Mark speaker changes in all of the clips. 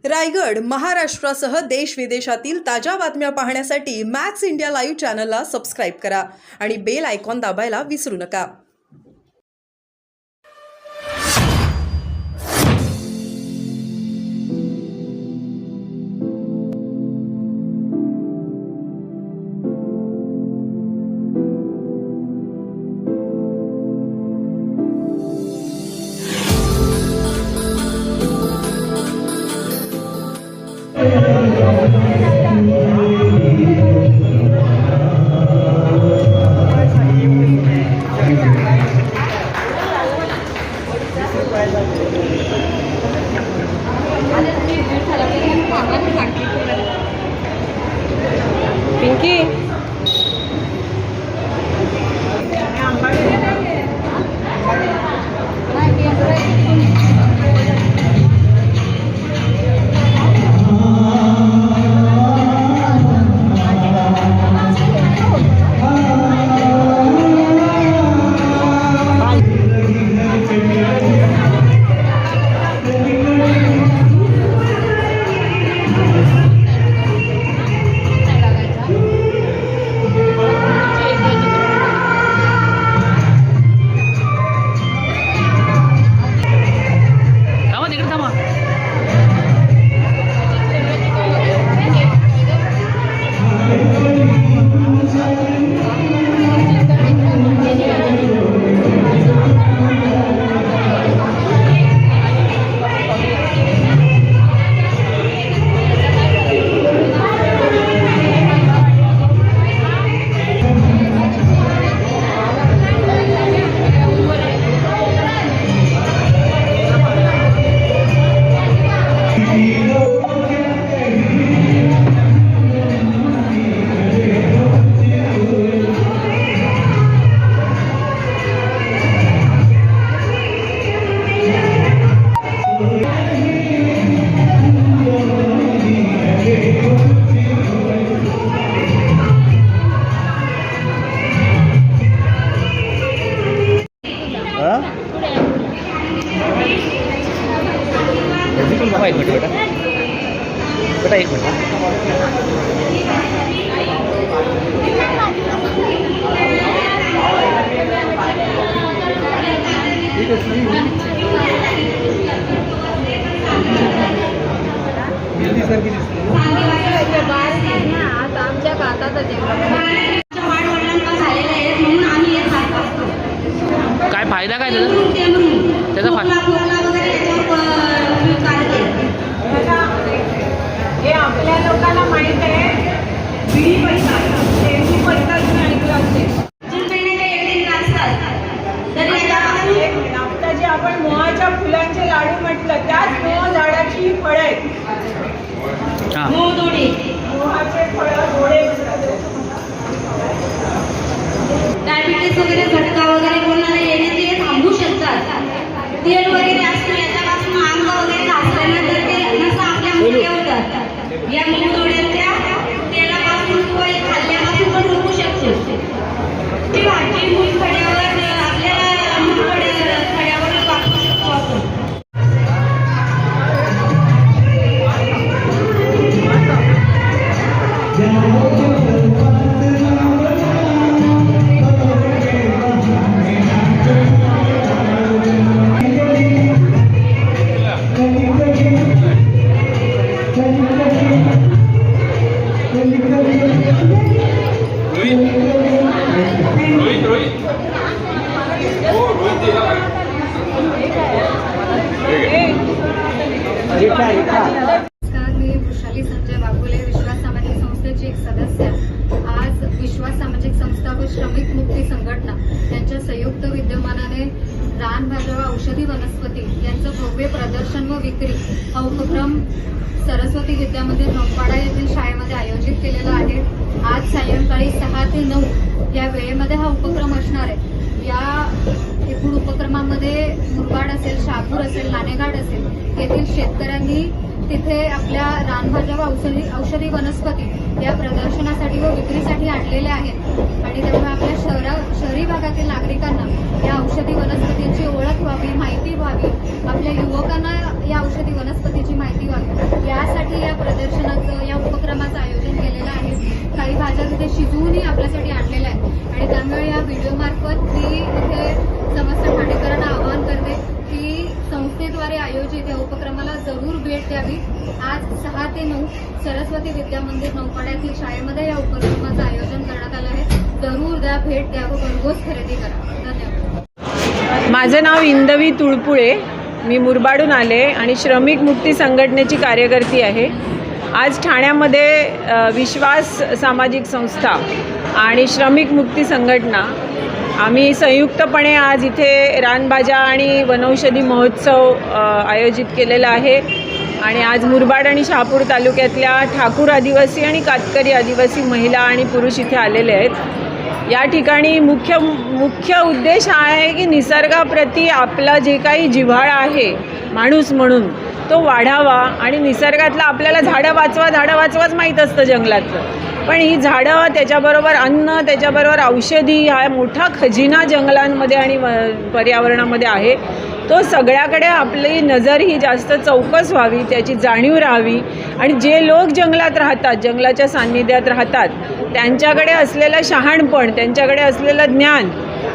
Speaker 1: रायगड, महाराष्ट्रासह देश विदेशातील ताज्या बातम्या पाहण्यासाठी मॅक्स इंडिया लाईव्ह चॅनलला सबस्क्राईब करा आणि बेल आयकॉन दाबायला विसरू नका.
Speaker 2: पिंकी एक मिनट बेटा एक मिनट
Speaker 3: आज आमच्या गातात
Speaker 2: काय फायदा काय त्याचा
Speaker 3: हे आपल्या लोकांना माहित आहे. बिडी पैसा त्यांची पैसा ऐकलं असते. आता जे आपण मोहाच्या फुलांचे लाडू म्हटलं त्याच मोह झाडाची फळं आहेत. मोहाचे फळं गोडे
Speaker 4: डायबिटीज वगैरे झटका वगैरे कोणाला येणे ते थांबू शकतात. तेल वगैरे असतं याच्यापासून अंग वगैरे घासल्यानंतर ते नसं आपल्या मुळे होतात. या मुळतोड्याच्या तेलापासून किंवा खाल्ल्यापासून पण रोखू शकतो. ती भाजी मुळखड्यावर आपल्याला मुळखड्यावर वापरू शकतो आपण.
Speaker 5: मी वृषाली संजय वाघोले, विश्वास सामाजिक संस्थेची एक सदस्य. आज विश्वास सामाजिक संस्था व श्रमिक मुक्ती संघटना यांच्या संयुक्त विद्यमानाने रानभाज्या व औषधी वनस्पती यांचं भव्य प्रदर्शन व विक्री हा उपक्रम सरस्वती विद्यामंदिर नौपाडा येथील शाळेमध्ये आयोजित केलेला आहे. आज सायंकाळी 6 ते 9 या वेळेमध्ये हा उपक्रम असणार आहे. या एकूण उपक्रमामध्ये मुरबाड असेल, शहापूर असेल, नाणेघाट असेल येथील शेतकऱ्यांनी तिथे आपल्या रानभाज्या व औषधी वनस्पती या प्रदर्शनासाठी व विक्रीसाठी आणलेल्या आहेत. आणि त्यामुळे आपल्या शहरी भागातील नागरिकांना या औषधी वनस्पतींची ओळख व्हावी, माहिती व्हावी, आपल्या युवकांना या औषधी वनस्पतीची माहिती व्हावी, या शिजवूनही आपल्यासाठी आणलेलं आहे. आणि त्यामुळे या व्हिडिओमार्फत मी इथे समस्त ठाणेकरांना आवाहन करते की संस्थेद्वारे आयोजित या उपक्रमाला जरूर भेट द्यावी. आज 6 ते 9 सरस्वती विद्या मंदिर नौपाड्यातील शाळेमध्ये या उपक्रमाचं आयोजन करण्यात आलं आहे. जरूर द्या, भेट द्या व घरपोच खरेदी करा. धन्यवाद.
Speaker 3: माझं नाव इंदवी तुळपुळे, मी मुरबाडून आले आणि श्रमिक मुक्ती संघटनेची कार्यकर्ती आहे. आज ठाण्यामध्ये विश्वास सामाजिक संस्था आणि श्रमिक मुक्ती संघटना आम्ही संयुक्तपणे आज इथे रानभाज्या आणि वनौषधी महोत्सव आयोजित केलेला आहे. आणि आज मुरबाड आणि शहापूर तालुक्यातल्या ठाकूर आदिवासी आणि कातकरी आदिवासी महिला आणि पुरुष इथे आलेले आहेत. या ठिकाणी मुख्य उद्देश हा आहे की निसर्गाप्रती आपला जे काही जिव्हाळा आहे माणूस म्हणून तो वाढावा. आणि निसर्गातलं आपल्याला झाडं वाचवाच माहीत असतं जंगलातलं, पण ही झाडं, त्याच्याबरोबर अन्न, त्याच्याबरोबर औषधी, हा मोठा खजिना जंगलांमध्ये आणि पर्यावरणामध्ये आहे. तो सगळ्याकडे आपली नजर ही जास्त चौकस व्हावी, त्याची जाणीव राहावी. आणि जे लोक जंगलात राहतात, जंगलाच्या सान्निध्यात राहतात, त्यांच्याकडे असलेलं शहाणपण, त्यांच्याकडे असलेलं ज्ञान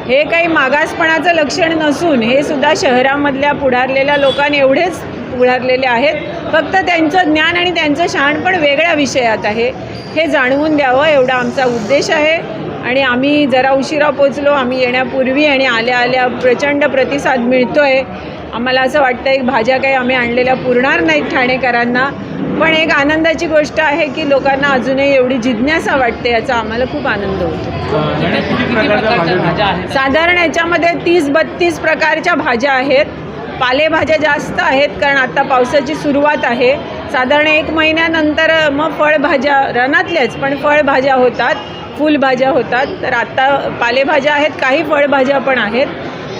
Speaker 3: हे काही मागासपणाचं लक्षण नसून हे सुद्धा शहरामधल्या पुढारलेल्या लोकांनी एवढेच पुढारलेले आहेत. फक्त त्यांचं ज्ञान आणि त्यांचं शहाणपण वेगळ्या विषयात आहे, हे जाणवून द्यावं एवढा आमचा उद्देश आहे. आणि आम्ही जरा उशिरा पोचलो, आम्ही येण्यापूर्वी, आणि आल्या प्रचंड प्रतिसाद मिळतो आहे. आम्हाला असं वाटतं की भाज्या काही आम्ही आणलेल्या पुरणार नाहीत ठाणेकरांना, पण एक आनंदाची गोष्ट आहे की लोकांना अजूनही एवढी जिज्ञासा वाटते, याचा आम्हाला खूप आनंद होतो. साधारण याच्यामध्ये 30-32 प्रकारच्या भाज्या आहेत. पालेभाज्या जास्त आहेत कारण आता पावसाची सुरुवात आहे. साधारण 1 महिन्यानंतर मग फळभाज्या, रानातल्याच पण फळभाज्या होतात, फुलभाज्या होतात. तर आत्ता पालेभाज्या आहेत, काही फळभाज्या पण आहेत.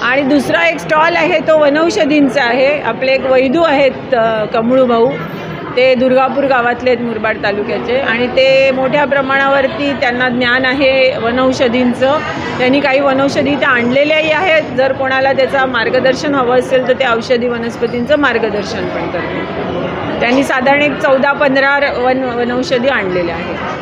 Speaker 3: आणि दुसरा एक स्टॉल आहे तो वनौषधींचा आहे. आपले एक वैदू आहेत कमळू भाऊ, ते दुर्गापूर गावातले आहेत मुरबाड तालुक्याचे, आणि ते मोठ्या प्रमाणावरती त्यांना ज्ञान आहे वनौषधींचं. त्यांनी काही वनौषधी त्या आणलेल्याही आहेत. जर कोणाला त्याचा मार्गदर्शन हवं असेल तर ते औषधी वनस्पतींचं मार्गदर्शन पण करतात. त्यांनी साधारण एक 14-15 वनौषधी आणलेल्या आहेत.